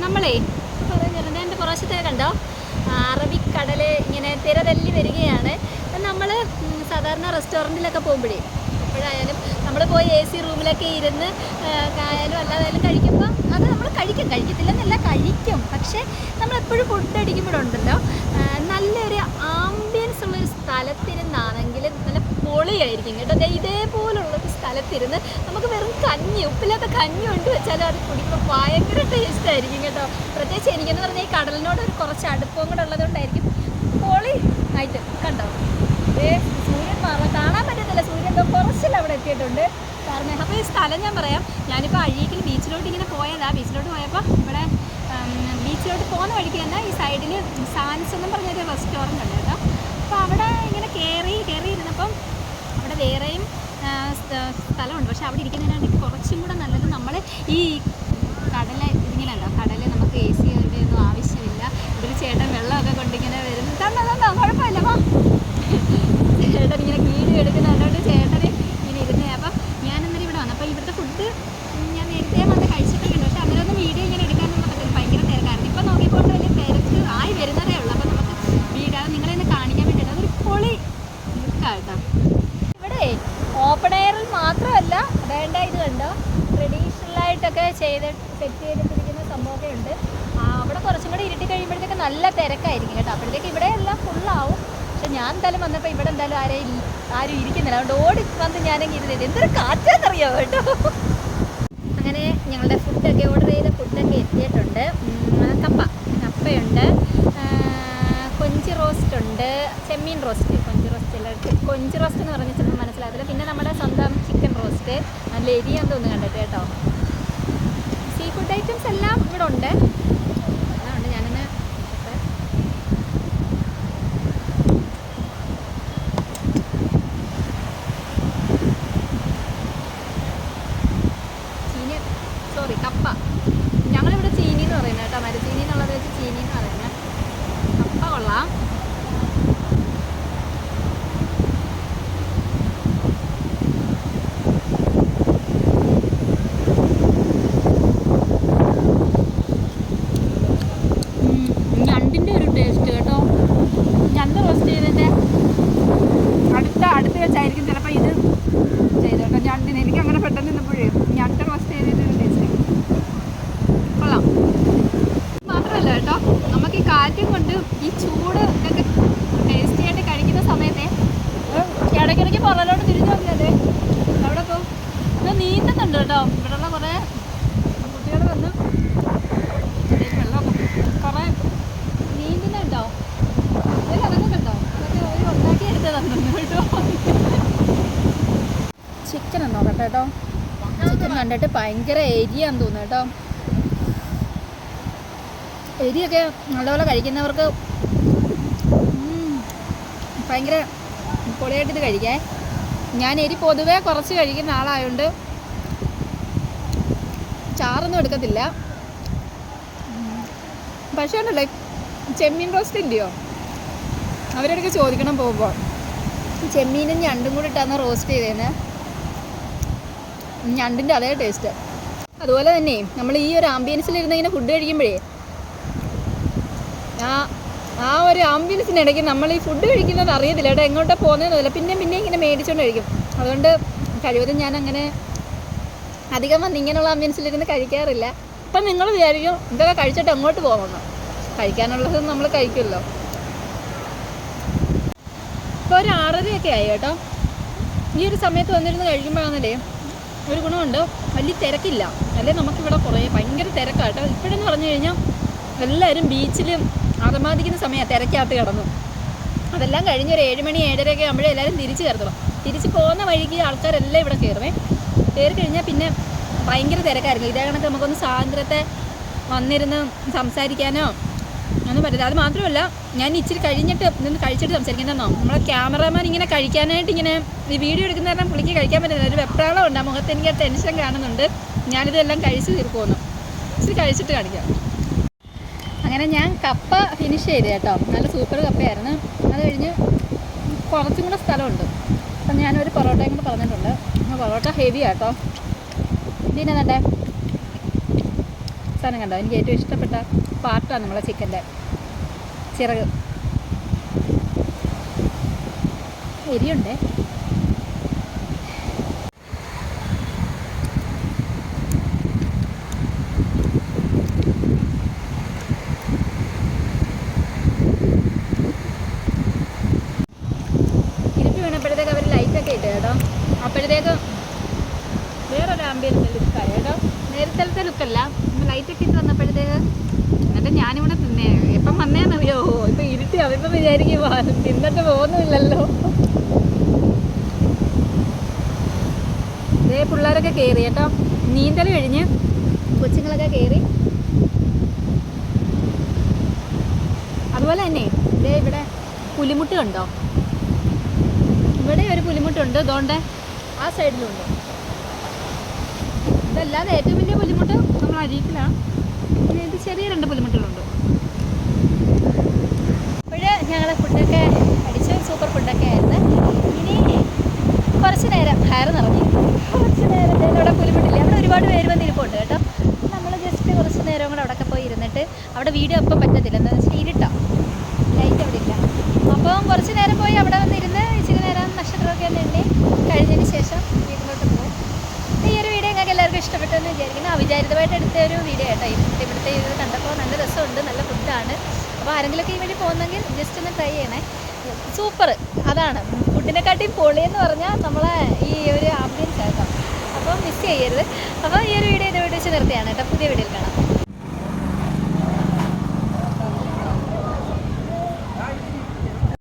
നമ്മളേ പറയുന്നത് എൻ്റെ പുറശത്തെ കണ്ടോ അറബിക്കടൽ ഇങ്ങനെ തിരതല്ലി വരികയാണ്. നമ്മൾ സാധാരണ റെസ്റ്റോറൻറ്റിലൊക്കെ പോകുമ്പോഴേ എപ്പോഴായാലും നമ്മൾ പോയി AC റൂമിലൊക്കെ ഇരുന്ന് ആയാലും അല്ലാതായാലും കഴിക്കുമ്പോൾ അത് നമ്മൾ കഴിക്കത്തില്ലെന്നല്ല കഴിക്കും. പക്ഷേ നമ്മളെപ്പോഴും ഫുഡ് അടിക്കുമ്പോഴുണ്ടല്ലോ നല്ലൊരു ആംബിയൻസ് ഉള്ളൊരു സ്ഥലത്തിരുന്നാണെങ്കിൽ നല്ല പൊളിയായിരിക്കും കേട്ടോ. ഇതേപോലുള്ളൊരു സ്ഥലത്തിരുന്ന് നമുക്ക് വെറും ഉപ്പില്ലാത്ത കഞ്ഞി കൊണ്ട് വെച്ചാലും അത് കുടിക്കുമ്പോൾ ഭയങ്കര ടേസ്റ്റ് ആയിരിക്കും കേട്ടോ. പ്രത്യേകിച്ച് എനിക്കെന്ന് പറഞ്ഞാൽ ഈ കടലിനോട് ഒരു കുറച്ച് അടുപ്പവും കൂടെ ഉള്ളതുകൊണ്ടായിരിക്കും പൊളി ആയിട്ട്. കണ്ടോ സൂര്യൻ കാണാൻ പറ്റത്തില്ല, സൂര്യൻ കുറച്ചിൽ അവിടെ എത്തിയിട്ടുണ്ട് കാരണം. അപ്പോൾ ഈ സ്ഥലം ഞാൻ പറയാം, ഞാനിപ്പോൾ അഴീക്കിൽ ബീച്ചിലോട്ട് ഇങ്ങനെ പോയതാണ്. ബീച്ചിലോട്ട് പോയപ്പോൾ ഇവിടെ ബീച്ചിലോട്ട് പോകുന്ന വഴിക്ക് തന്നെ ഈ സൈഡിൽ സാൻസ് എന്നും പറഞ്ഞൊരു റെസ്റ്റോറൻറ്റ് ഉണ്ട് കേട്ടോ. അപ്പോൾ അവിടെ ഇങ്ങനെ കയറി ഇരുന്നപ്പം അവിടെ വേറെയും സ്ഥലമുണ്ട്. പക്ഷെ അവിടെ ഇരിക്കുന്നതിനാണ് കുറച്ചും കൂടെ നല്ലത്. നമ്മൾ ഈ ഇതിങ്ങനെ ഉണ്ടോ, കടല് നമുക്ക് AC യുടെ ഒന്നും ആവശ്യമില്ല. ഇവിടെ ചേട്ടൻ വെള്ളമൊക്കെ കൊണ്ടിങ്ങനെ വരുന്നു. തന്നോ കുഴപ്പമില്ല, വാ. ചേട്ടൻ ഇങ്ങനെ വീഡിയോ എടുക്കുന്നുണ്ടോണ്ട് ചേട്ടന് ഇങ്ങനെ ഇരുന്നേ. അപ്പം ഞാനെന്നേരം ഇവിടെ വന്നു. അപ്പോൾ ഇവിടുത്തെ ഫുഡ് ഞാൻ നേരത്തെ വന്ന് കഴിച്ചിട്ടൊക്കെ ഉണ്ട്. പക്ഷെ അന്നേരമൊന്നും വീഡിയോ ഇങ്ങനെ എടുക്കാനൊന്നും പറ്റില്ല, ഭയങ്കര തിരക്കായിരുന്നു. ഇപ്പം നോക്കിക്കൊണ്ട് വലിയ തിരക്ക് ആയി വരുന്നതേ ഉള്ളൂ. അപ്പോൾ നമുക്ക് വീഡിയോ നിങ്ങളെന്നെ കാണിക്കാൻ വേണ്ടിയിട്ട് അതൊരു പൊളി ലുക്കാട്ടോ. ഇവിടെ ഓപ്പൺ എയറിൽ മാത്രമല്ല വേണ്ട, ഇത് കണ്ടോ ട്രഡീഷണലായിട്ടൊക്കെ സെറ്റ് ചെയ്തിട്ടിരിക്കുന്ന സംഭവമൊക്കെ ഉണ്ട്. അവിടെ കുറച്ചും കൂടി ഇരുട്ടി കഴിയുമ്പോഴത്തേക്ക് നല്ല തിരക്കായിരിക്കും കേട്ടോ. അപ്പോഴത്തേക്ക് ഇവിടെ എല്ലാം ഫുള്ളാവും. പക്ഷെ ഞാൻ എന്തായാലും വന്നപ്പോൾ ഇവിടെ എന്തായാലും ആരും ഇരിക്കുന്നില്ല. അതുകൊണ്ട് ഓടി വന്ന് ഞാനെങ്കിൽ ഇരുന്നില്ല. എന്തൊരു കാറ്റാന്നറിയാമോ കേട്ടോ. അങ്ങനെ ഞങ്ങളുടെ ഫുഡൊക്കെ ഓർഡർ ചെയ്ത ഫുഡൊക്കെ എത്തിയിട്ടുണ്ട്. കപ്പയുണ്ട്, കൊഞ്ച് റോസ്റ്റ് ഉണ്ട്, ചെമ്മീൻ റോസ്റ്റ്. കൊഞ്ച് റോസ്റ്റ് എന്ന് പറഞ്ഞാൽ ചിലപ്പോൾ മനസ്സിലാകത്തില്ല. പിന്നെ നമ്മുടെ സ്വന്തം ചിക്കൻ റോസ്റ്റ്, നല്ല എരിയാന്ന് തോന്നുന്നു കണ്ടിട്ട് കേട്ടോ. സീ ഫുഡ് ഐറ്റംസ് എല്ലാം ഇവിടെ ഉണ്ട്. അതുകൊണ്ട് ഞാനിന്ന് കപ്പ, ഞങ്ങളിവിടെ ചീനി എന്ന് പറയുന്നത് കേട്ടോ. മരച്ചീനി എന്നുള്ളത് വെച്ച് ചീനി എന്ന് പറയുന്നത്. കപ്പ കൊള്ളാം. ഞണ്ടിൻ്റെ ഒരു ടേസ്റ്റ് കേട്ടോ. ഞണ്ട് റോസ്റ്റ് ചെയ്തതിൻ്റെ അടുത്ത് വെച്ചായിരിക്കും ചിലപ്പോൾ ഇത് ചെയ്തോട്ടോ. ഞണ്ടിന് എനിക്ക് അങ്ങനെ പെട്ടെന്ന് നിന്നപ്പോഴേ ഞണ്ട് റോസ്റ്റ് ചെയ്തതിൻ്റെ ഒരു ടേസ്റ്റ് കൊള്ളാം. മാത്രമല്ല കേട്ടോ, നമുക്ക് ഈ കാറ്റും കൊണ്ട് ഈ ചൂട് ഒക്കെ ടേസ്റ്റി ആയിട്ട് കഴിക്കുന്ന സമയത്തെ ഇടയ്ക്കിടയ്ക്ക് പുറലോട്ട് തിരിഞ്ഞു നോക്കിയതേ അവിടെ പോകും. ഇത് നീന്തുന്നുണ്ട് കേട്ടോ. ഇവിടെയുള്ള കുറേ കുട്ടികൾ വന്ന് വെള്ളമൊക്കെ കുറേ നീന്തുന്നുണ്ടോ. ഇറങ്ങുന്നുണ്ടോ, അതൊക്കെ ഒരു ഉണ്ടാക്കി എടുത്തതാണ് കേട്ടോ. ചിക്കൻ നോക്കട്ടെ കേട്ടോ. ചിക്കൻ കണ്ടിട്ട് ഭയങ്കര എരിയാന്ന് തോന്നുന്നു കേട്ടോ. എരിയൊക്കെ നല്ലപോലെ കഴിക്കുന്നവർക്ക് ഭയങ്കര പൊളിയായിട്ട് ഇത് കഴിക്കാൻ. ഞാൻ എരി പൊതുവേ കുറച്ച് കഴിക്കുന്ന ആളായതുകൊണ്ട് ചാറൊന്നും എടുക്കത്തില്ല. പക്ഷേ ഉണ്ടല്ലോ ചെമ്മീൻ റോസ്റ്റ് ഇല്ലയോ, അവരോടൊക്കെ ചോദിക്കണം പോകുമ്പോൾ. ചെമ്മീനും ഞണ്ടും കൂടി ഇട്ടാണ് റോസ്റ്റ് ചെയ്തേന്. ഞണ്ടിൻ്റെ അതേ ടേസ്റ്റ്. അതുപോലെ തന്നെ നമ്മൾ ഈ ഒരു ആംബിയൻസിലിരുന്ന് ഇങ്ങനെ ഫുഡ് കഴിക്കുമ്പോഴേ ആ ഒരു ആംബിയൻസിനിടയ്ക്ക് നമ്മൾ ഈ ഫുഡ് കഴിക്കുന്നത് അറിയത്തില്ല കേട്ടോ. എങ്ങോട്ടാണ് പോകുന്നതെന്നല്ല, പിന്നെ ഇങ്ങനെ മേടിച്ചുകൊണ്ട് കഴിക്കും. അതുകൊണ്ട് കഴിവതും ഞാൻ അങ്ങനെ അധികം വന്ന് ഇങ്ങനെയുള്ള ആംബിയൻസിലിരുന്ന് കഴിക്കാറില്ല. അപ്പം നിങ്ങൾ വിചാരിക്കും ഇതൊക്കെ കഴിച്ചിട്ട് എങ്ങോട്ട് പോകുമെന്ന്. കഴിക്കാനുള്ളത് നമ്മൾ കഴിക്കുമല്ലോ. ഇപ്പോൾ ഒരു 6:30 ആയി കേട്ടോ. ഈ ഒരു സമയത്ത് വന്നിരുന്ന് കഴിക്കുമ്പോഴാണല്ലേ ഒരു ഗുണമുണ്ട്, വലിയ തിരക്കില്ല. അല്ലേ നമുക്കിവിടെ ഭയങ്കര തിരക്കാണ് കേട്ടോ. ഇപ്പോഴെന്ന് പറഞ്ഞു കഴിഞ്ഞാൽ എല്ലാവരും ബീച്ചിലും ആർമാദിക്കുന്ന സമയമാണ്, തിരക്കകത്ത് കിടന്നു. അതെല്ലാം കഴിഞ്ഞ് ഒരു 7 മണി 7:30 ആകുമ്പോഴേ എല്ലാവരും തിരിച്ച് കയറണം. തിരിച്ച് പോകുന്ന വഴിക്ക് ആൾക്കാരെല്ലാം ഇവിടെ കയറി കഴിഞ്ഞാൽ പിന്നെ ഭയങ്കര തിരക്കായിരുന്നു. ഇതേ കണക്ക് നമുക്കൊന്ന് സ്വാതന്ത്ര്യത്തെ വന്നിരുന്ന് സംസാരിക്കാനോ ഒന്നും പറ്റില്ല. അത് മാത്രമല്ല, ഞാൻ ഇച്ചിരി കഴിഞ്ഞിട്ട് നിന്ന് കഴിച്ചിട്ട് സംസാരിക്കുന്നതെന്നോ, നമ്മളെ ക്യാമറാമാൻ ഇങ്ങനെ കഴിക്കാനായിട്ട് ഇങ്ങനെ ഈ വീഡിയോ എടുക്കുന്ന കാരണം പുള്ളിക്ക് കഴിക്കാൻ പറ്റുന്നില്ല. ഒരു വെപ്രാളം ഉണ്ട് ആ മുഖത്ത്. എനിക്ക് ടെൻഷൻ കാണുന്നുണ്ട്. ഞാനിതെല്ലാം കഴിച്ച് തീർക്കുമെന്ന്. ഇച്ചിരി കഴിച്ചിട്ട് കാണിക്കാം. അങ്ങനെ ഞാൻ കപ്പ ഫിനിഷ് ചെയ്ത് കേട്ടോ. നല്ല സൂപ്പർ കപ്പയായിരുന്നു. അത് കഴിഞ്ഞ് കുറച്ചും കൂടെ സ്ഥലമുണ്ട്. അപ്പം ഞാനൊരു പൊറോട്ടയും കൂടെ പറഞ്ഞിട്ടുണ്ട്. പൊറോട്ട ഹെവി ആട്ടോ. ഇതിനെന്നണ്ടേ അവസാനം കണ്ടോ, എനിക്ക് ഏറ്റവും ഇഷ്ടപ്പെട്ട പാർട്ടാണ് നമ്മളെ ചിക്കൻ്റെ ചിറക്. എരിയുണ്ടേ. ഇരുട്ടി വീണപ്പോഴത്തേക്ക് അവർ ലൈറ്റൊക്കെ ഇട്ട് കേട്ടോ. അപ്പോഴത്തേക്കും വേറൊരു ആംബിയൻസ് ലുക്കായി കേട്ടോ. നേരത്തെ ലുക്കല്ല, ലൈറ്റൊക്കെ ഇട്ട് വന്നപ്പോഴത്തേക്ക്. എന്നിട്ട് ഞാനിവിടെ തിന്നേ, എപ്പം വന്നേന്നറിയോ, ഇപ്പം ഇരുട്ടി അവരിപ്പം വിചാരിക്കും തിന്നിട്ട് പോകുന്നില്ലല്ലോ. ഇതേ പിള്ളേരൊക്കെ കയറി കേട്ടോ, നീന്തൽ കഴിഞ്ഞ് കൊച്ചുങ്ങളൊക്കെ കയറി. അതുപോലെ തന്നെ ഇതേ ഇവിടെ പുലിമുട്ട് കണ്ടോ, ഇവിടെ ഒരു പുലിമുട്ടുണ്ട്, അതുകൊണ്ട് ആ സൈഡിലുണ്ട്. ഇതല്ലാതെ ഏറ്റവും വലിയ പുലിമുട്ട് നമ്മൾ അരീക്കിലാണ്. പിന്നെ ഇത് ചെറിയ 2 പുലിമുട്ടുകളുണ്ട്. ഇപ്പോഴേ ഞങ്ങൾ ഫുഡൊക്കെ അടിച്ച് സൂപ്പർ ഫുഡൊക്കെ ആയിരുന്നു. ഇനി കുറച്ച് നേരം ഹയർ നിറഞ്ഞു, കുറച്ച് നേരം അവിടെ പുലിമുട്ടില്ല, അവിടെ ഒരുപാട് പേര് വന്നിരിപ്പുണ്ട് കേട്ടോ. നമ്മൾ ജസ്റ്റ് കുറച്ച് നേരം കൂടെ അവിടെയൊക്കെ പോയി ഇരുന്നിട്ട്, അവിടെ വീഡിയോ അപ്പം പറ്റത്തില്ല, എന്താണെന്ന് വെച്ചാൽ ഇരുട്ടാണ്, ലൈറ്റ് അവിടെ ഇല്ല. അപ്പം കുറച്ച് നേരം പോയി അവിടെ വന്നിരുന്ന് ഇച്ചിരി നേരം നക്ഷത്രമൊക്കെ ഒന്ന് എണ്ണി കഴിഞ്ഞതിന് ശേഷം വീട്ടിലോട്ട് പോകും. ഈ ഒരു വീഡിയോ ഞങ്ങൾക്ക് എല്ലാവർക്കും ഇഷ്ടപ്പെട്ടെന്ന് വിചാരിക്കുന്നു. അവിചാരിതമായിട്ട് എടുത്ത ഒരു വീഡിയോ കേട്ടോ. ഇവിടുത്തെ ഇത് കണ്ടപ്പോൾ നല്ല രസമുണ്ട്, നല്ല ഫുഡാണ്. അപ്പോൾ ആരെങ്കിലുമൊക്കെ ഈ വേണ്ടി പോകുന്നെങ്കിൽ ജസ്റ്റ് ഒന്ന് ട്രൈ ചെയ്യണേ. സൂപ്പർ, അതാണ് ഫുഡിനെക്കാട്ടിയും പൊളിയെന്ന് പറഞ്ഞാൽ നമ്മളെ ഈ ഒരു ആംബിയൻസ് കേട്ടോ. അപ്പോൾ മിസ് ചെയ്യരുത്. അപ്പോൾ ഈ ഒരു വീഡിയോ ഇത് വെച്ച് നിർത്തിയാണ് കേട്ടോ. പുതിയ വീഡിയോയിൽ കാണാം.